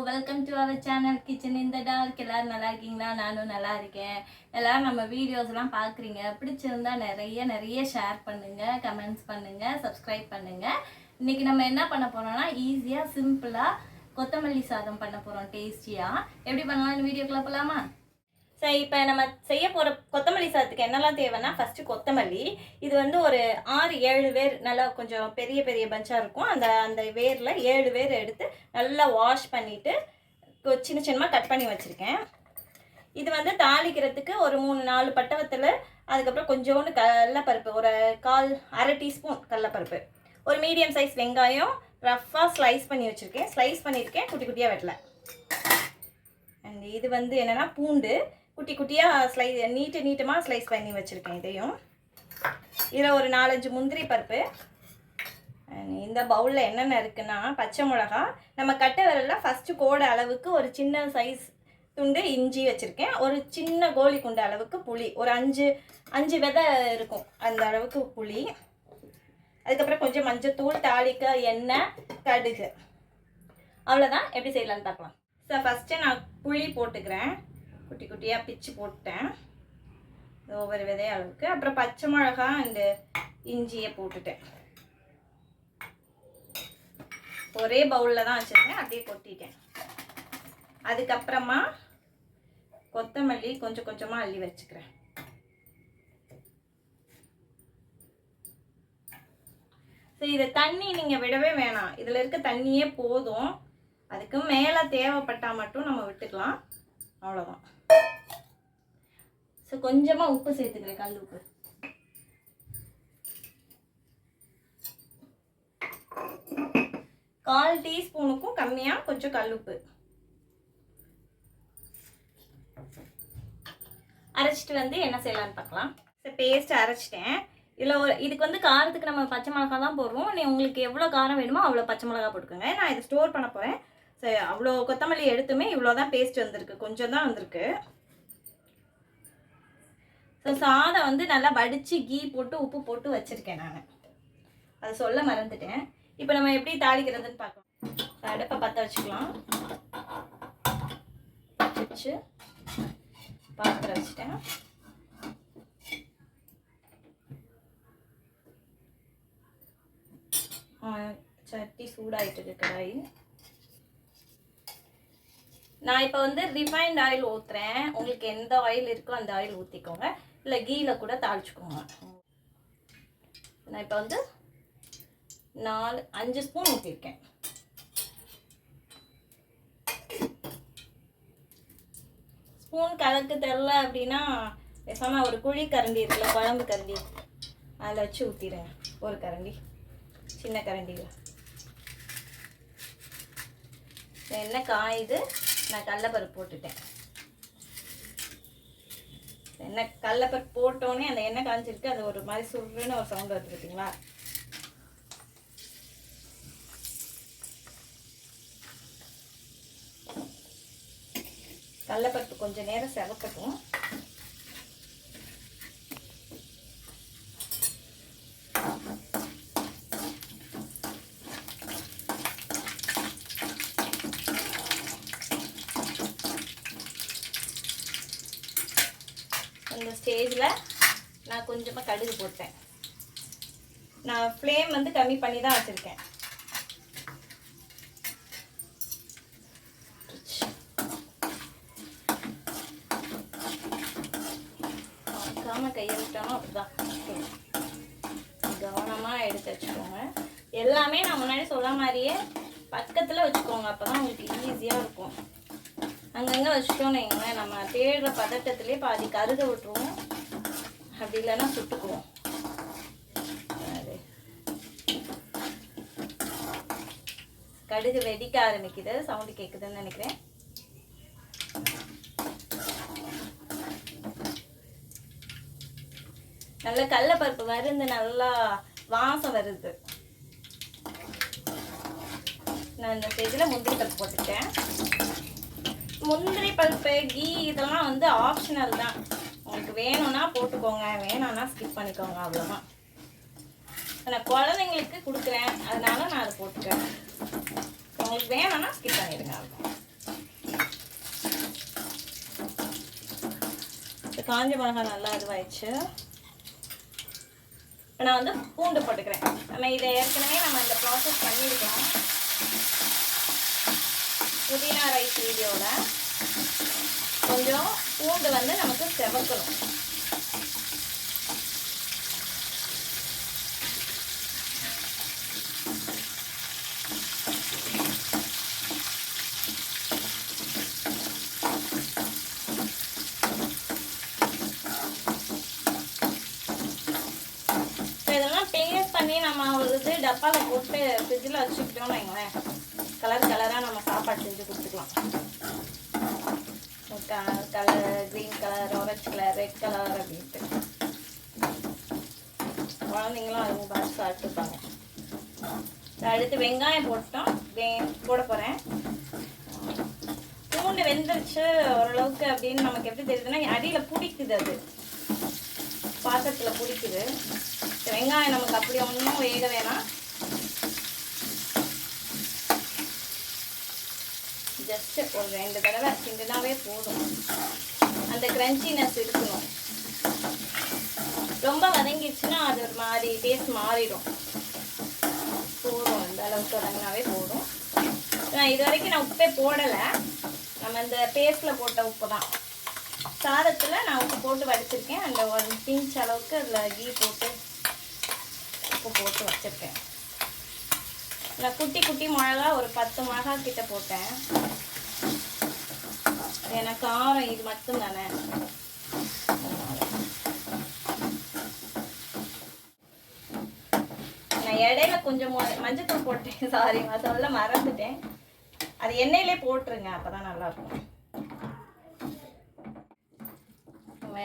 Welcome to our channel kitchen இந்த டார்க். எல்லாரும் நல்லா இருக்கீங்களா? நானும் நல்லா இருக்கேன். எல்லாரும் நம்ம வீடியோஸ்லாம் பார்க்குறீங்க. பிடிச்சிருந்தா நிறைய ஷேர் பண்ணுங்க, கமெண்ட்ஸ் பண்ணுங்க, சப்ஸ்கிரைப் பண்ணுங்க. இன்னைக்கு நம்ம என்ன பண்ண போறோம்னா ஈஸியாக சிம்பிளாக கொத்தமல்லி சாதம் பண்ண போகிறோம். டேஸ்டியாக எப்படி பண்ணலாம்னு வீடியோக்குள்ள போகலாமா? சரி, இப்போ நம்ம செய்ய போகிற கொத்தமல்லி சாதத்துக்கு என்னெல்லாம் தேவைன்னா, ஃபஸ்ட்டு கொத்தமல்லி. இது வந்து ஒரு 6-7 வேர், நல்லா கொஞ்சம் பெரிய பெரிய பஞ்சாக இருக்கும். அந்த வேரில் 7 வேர் எடுத்து நல்லா வாஷ் பண்ணிவிட்டு சின்ன சின்னமாக கட் பண்ணி வச்சுருக்கேன். இது வந்து தாளிக்கிறதுக்கு ஒரு 3-4 பட்டவத்தில், அதுக்கப்புறம் கொஞ்சோண்டு கடலைப்பருப்பு, ஒரு அரை டீஸ்பூன் கடலைப்பருப்பு, ஒரு மீடியம் சைஸ் வெங்காயம் ரஃப்பாக ஸ்லைஸ் பண்ணி வச்சுருக்கேன். ஸ்லைஸ் பண்ணியிருக்கேன், குட்டி குட்டியாக வெட்டலை. அண்ட் இது வந்து என்னென்னா பூண்டு குட்டி குட்டியாக நீட்டமாக ஸ்லைஸ் பண்ணி வச்சுருக்கேன். இதையும் இதில் ஒரு 4-5 முந்திரி பருப்பு. இந்த பவுலில் என்னென்ன இருக்குன்னா, பச்சை மிளகா, நம்ம கட்டை விரலில் ஃபஸ்ட்டு கோடு அளவுக்கு ஒரு சின்ன சைஸ் துண்டு இஞ்சி வச்சுருக்கேன். ஒரு சின்ன கோழி குண்டு அளவுக்கு புளி, ஒரு 5 விதை இருக்கும் அந்த அளவுக்கு புளி. அதுக்கப்புறம் கொஞ்சம் மஞ்சத்தூள், தாளிக்க எண்ணெய், கடுகு. அவ்வளோதான். எப்படி செய்யலான்னு பார்க்கலாம். ஸோ ஃபஸ்ட்டு நான் புளி போட்டுக்கிறேன். குட்டி குட்டியாக பிச்சு போட்டேன் ஒவ்வொரு விதை அளவுக்கு. அப்புறம் பச்சை மிளகா இந்த இஞ்சியை போட்டுட்டேன். ஒரே பவுலில் தான் வச்சுருக்கேன், அப்படியே கொட்டிட்டேன். அதுக்கப்புறமா கொத்தமல்லி கொஞ்சம் கொஞ்சமாக அள்ளி வச்சுக்கிறேன். ஸோ இதை தண்ணி நீங்கள் விடவே வேணாம், இதில் இருக்க தண்ணியே போதும். அதுக்கு மேலே தேவைப்பட்டால் மட்டும் நம்ம விட்டுக்கலாம், அவ்வளோதான். ஸோ கொஞ்சமாக உப்பு சேர்த்துக்கிறேன், கல் உப்பு. கால் டீஸ்பூனுக்கும் கம்மியாக கொஞ்சம் கல் உப்பு. அரைச்சிட்டு வந்து என்ன செய்யலான்னு பார்க்கலாம். ஸோ பேஸ்ட் அரைச்சிட்டேன். இதுக்கு வந்து காரத்துக்கு நம்ம பச்சை மிளகா தான் போடுறோம். உங்களுக்கு எவ்வளோ காரம் வேணுமோ அவ்வளோ பச்சை மிளகா போட்டுக்கோங்க. நான் இதை ஸ்டோர் பண்ண போகிறேன். சரி, அவ்வளோ கொத்தமல்லி எடுத்துமே இவ்வளோ தான் பேஸ்ட் வந்திருக்கு, கொஞ்சம் தான் வந்திருக்கு. ஸோ சாதம் வந்து நல்லா வடித்து கீ போட்டு உப்பு போட்டு வச்சுருக்கேன் நான், அதை சொல்ல மறந்துட்டேன். இப்போ நம்ம எப்படி தாளிக்கிறதுன்னு பார்க்கலாம். அடுப்பை பற்ற வச்சுக்கலாம். வச்சு பாத்திரம் வச்சுட்டேன். சட்டி சூடாகிட்டு இருக்கு, கடாய். நான் இப்போ வந்து ரிஃபைண்ட் ஆயில் ஊற்றுறேன். உங்களுக்கு எந்த ஆயில் இருக்கோ அந்த ஆயில் ஊற்றிக்கோங்க, இல்லை கீயில் கூட தாளிச்சுக்கோங்க. நான் இப்போ வந்து 4-5 ஸ்பூன் ஊற்றிருக்கேன். ஸ்பூன் கலக்கு தெரில அப்படின்னா பேசாமல் ஒரு குழி கரண்டி இருக்குல்ல, குழம்பு கரண்டி, அதில் வச்சு ஊற்றிடுங்க. ஒரு கரண்டி, சின்ன கரண்டியில். எண்ணெய் காயுது, நான் கடலைப்பருப்பு போட்டுட்டேன். எண்ணெய் கடலைப்பருப்பு போட்டோன்னே அந்த எண்ணெய் காய்ச்சிருக்கு, அது ஒரு மாதிரி சுருன்னு ஒரு சவுண்ட் வருது பார்த்தீங்களா? கடலைப்பருப்பு கொஞ்சம் நேரம் செவக்கட்டும். இந்த ஸ்டேஜில் நான் கொஞ்சமாக கடுகு போட்டேன். நான் ஃப்ளேம் வந்து கம்மி பண்ணி தான் வச்சுருக்கேன். பார்க்காமல் கையை விட்டோம், அப்படிதான் கவனமாக எடுத்து வச்சுக்கோங்க. எல்லாமே நான் முன்னாடி சொல்ல மாதிரியே பக்கத்தில் வச்சுக்கோங்க, அப்போ தான் உங்களுக்கு ஈஸியாக இருக்கும். அங்கங்கே வச்சுட்டோன்னு வைங்களேன், நம்ம தேடுற பதட்டத்துலேயே பாதி கருக விட்டுருவோம், அப்படி இல்லைன்னா சுட்டுக்குவோம். கடுகு வெடிக்க ஆரம்பிக்குது, சவுண்டு கேட்குதுன்னு நினைக்கிறேன். நல்ல கடலைப்பருப்பு வருந்து நல்லா வாசம் வருது. நான் இந்த ஸ்டேஜில் முந்திரி பருப்பு போட்டுட்டேன். முந்திரி பருப்பு, கீ இதெல்லாம் வந்து ஆப்ஷனல் தான். உங்களுக்கு வேணும்னா போட்டுக்கோங்க, வேணும்னா ஸ்கிப் பண்ணிக்கோங்க, அவ்வளோதான். நான் குழந்தைங்களுக்கு கொடுக்குறேன், அதனால நான் அதை போட்டுக்கிறேன். உங்களுக்கு வேணும்னா ஸ்கிப் பண்ணிடுங்க. காஞ்ச மிளகாய் நல்லா இதுவாயிடுச்சு. இப்போ நான் வந்து பூண்டு போட்டுக்கிறேன். நம்ம இதை ஏற்கனவே நம்ம இந்த ப்ராசஸ் பண்ணியிருக்கோம் புதினா ரைஸ் வீடியோவில். கொஞ்சம் பூண்டு வந்து நமக்கு செவக்கணும். இதெல்லாம் பேஸ்ட் பண்ணி நம்ம ஒரு இது டப்பாவில் போட்டு ஃப்ரிட்ஜில் வச்சுக்கிட்டோம்னு வைங்களேன், கலர் கலராக நம்ம சாப்பாடு செஞ்சு கொடுத்துக்கலாம். Colour green colour, orange colour, red colour அப்படின்ட்டு குழந்தைங்களும் அதுவும் பார்த்து சாப்பிட்டுப்பாங்க. அடுத்து வெங்காயம் போட்டோம், போட போகிறேன். பூண்டு வெந்துருச்சு ஓரளவுக்கு அப்படின்னு நமக்கு எப்படி தெரியுதுன்னா அடியில் பிடிக்குது, அது பாத்திரத்தில் பிடிக்குது. வெங்காயம் நமக்கு அப்படி ஒன்றும் வேக வேணாம், ஜஸ்ட் ஒரு 2 தடவை கிண்டுனாவே போதும். அந்த கிரன்ச்சினஸ் இருக்கணும். ரொம்ப வதங்கிடுச்சுன்னா அது ஒரு மாதிரி டேஸ்ட் மாறிடும். போதும், இந்த அளவுக்கு வதங்கினாவே போதும். நான் இது வரைக்கும் நான் உப்பே போடலை, நம்ம இந்த பேஸ்ட்டில் போட்ட உப்பு தான். சாதத்தில் நான் உப்பு போட்டு வடிச்சிருக்கேன். அந்த 1 பிஞ்ச் அளவுக்கு அதில் கீ போட்டு உப்பு போட்டு வச்சுருக்கேன். நான் குட்டி குட்டி மிளகா ஒரு 10 மிளகா கிட்ட போட்டேன். ஏன்னா காரம் இது மட்டும் தானே. நான் இடையில கொஞ்சம் மஞ்சத்தூள் போட்டேன், சாரி சொல்ல மறந்துட்டேன். அது எண்ணெயிலே போட்டுருங்க, அப்போதான் நல்லாயிருக்கும்.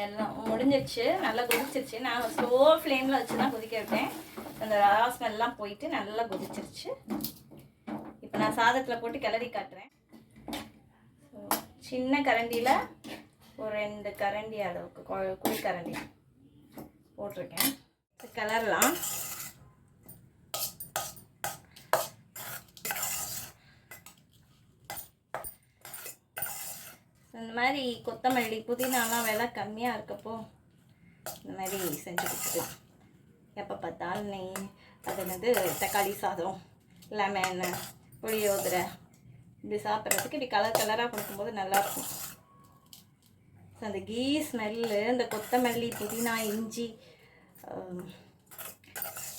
எல்லாம் முடிஞ்சிருச்சு, நல்லா கொதிச்சிருச்சு. நான் ஸ்லோ ஃப்ளேமில் வச்சு தான் கொதிக்க விட்டேன். அந்த ரா ஸ்மெல்லாம் போயிட்டு நல்லா கொதிச்சிருச்சு. இப்போ நான் சாதத்தில் போட்டு கிளறி காட்டுறேன். சின்ன கரண்டியில் ஒரு 2 கரண்டி அளவுக்கு குழி கரண்டி போட்டிருக்கேன். கிளறலாம். இந்த மாதிரி கொத்தமல்லி புதினாலாம் விலை கம்மியாக இருக்கப்போ இந்த மாதிரி செஞ்சு கொடுத்துக்கலாம். எப்போ பார்த்தாலும் நெய் அது என்னது தக்காளி சாதம், லெமன், புளியோதரை இப்படி சாப்பிட்றதுக்கு இப்படி கலர் கலராக கொடுக்கும்போது நல்லாயிருக்கும். ஸோ அந்த கீ ஸ்மெல்லு, இந்த கொத்தமல்லி புதினா இஞ்சி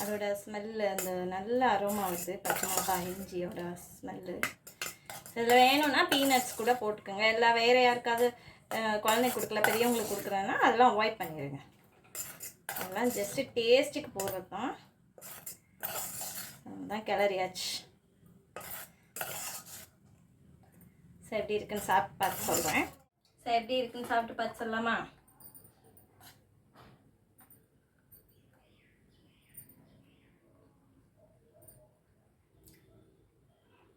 அதோட ஸ்மெல்லு, அந்த நல்ல அரோமா வருது. பச்சை மிளகாய் இஞ்சியோட ஸ்மெல்லு. இதில் வேணும்னா பீனட்ஸ் கூட போட்டுக்கோங்க. எல்லாம் வேறு யாருக்காவது குழந்தைக்கு கொடுக்கல, பெரியவங்களுக்கு கொடுக்குறேன்னா அதெல்லாம் அவாய்ட் பண்ணிடுங்க. அதெல்லாம் ஜஸ்ட்டு டேஸ்ட்டுக்கு போடுறது தான். தான் கிளறியாச்சு. ஸோ எப்படி இருக்குன்னு சாப்பிட்டு பார்த்து சொல்கிறேன். ஸோ எப்படி இருக்குன்னு சாப்பிட்டு பார்த்து சொல்லலாமா?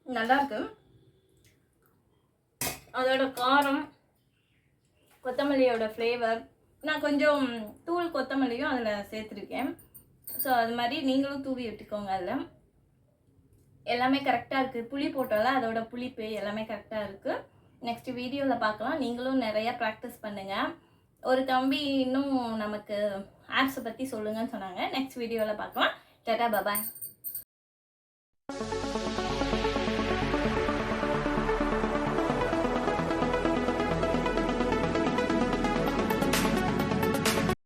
நல்லாயிருக்கு. அதோட காரம், கொத்தமல்லியோட ஃப்ளேவர், நான் கொஞ்சம் தூள் கொத்தமல்லியும் அதில் சேர்த்துருக்கேன். ஸோ அது மாதிரி நீங்களும் தூவி விட்டுக்கோங்க. அதில் எல்லாமே கரெக்டாக இருக்குது. புளி போட்டோம்ல, அதோட புளிப்பு எல்லாமே கரெக்டாக இருக்குது. நெக்ஸ்ட் வீடியோவில் பார்க்கலாம். நீங்களும் நிறையா ப்ராக்டிஸ் பண்ணுங்கள். ஒரு தம்பி இன்னும் நமக்கு ஆப்ஸை பற்றி சொல்லுங்கன்னு சொன்னாங்க. நெக்ஸ்ட் வீடியோவில் பார்க்கலாம். டாடா, பாய்.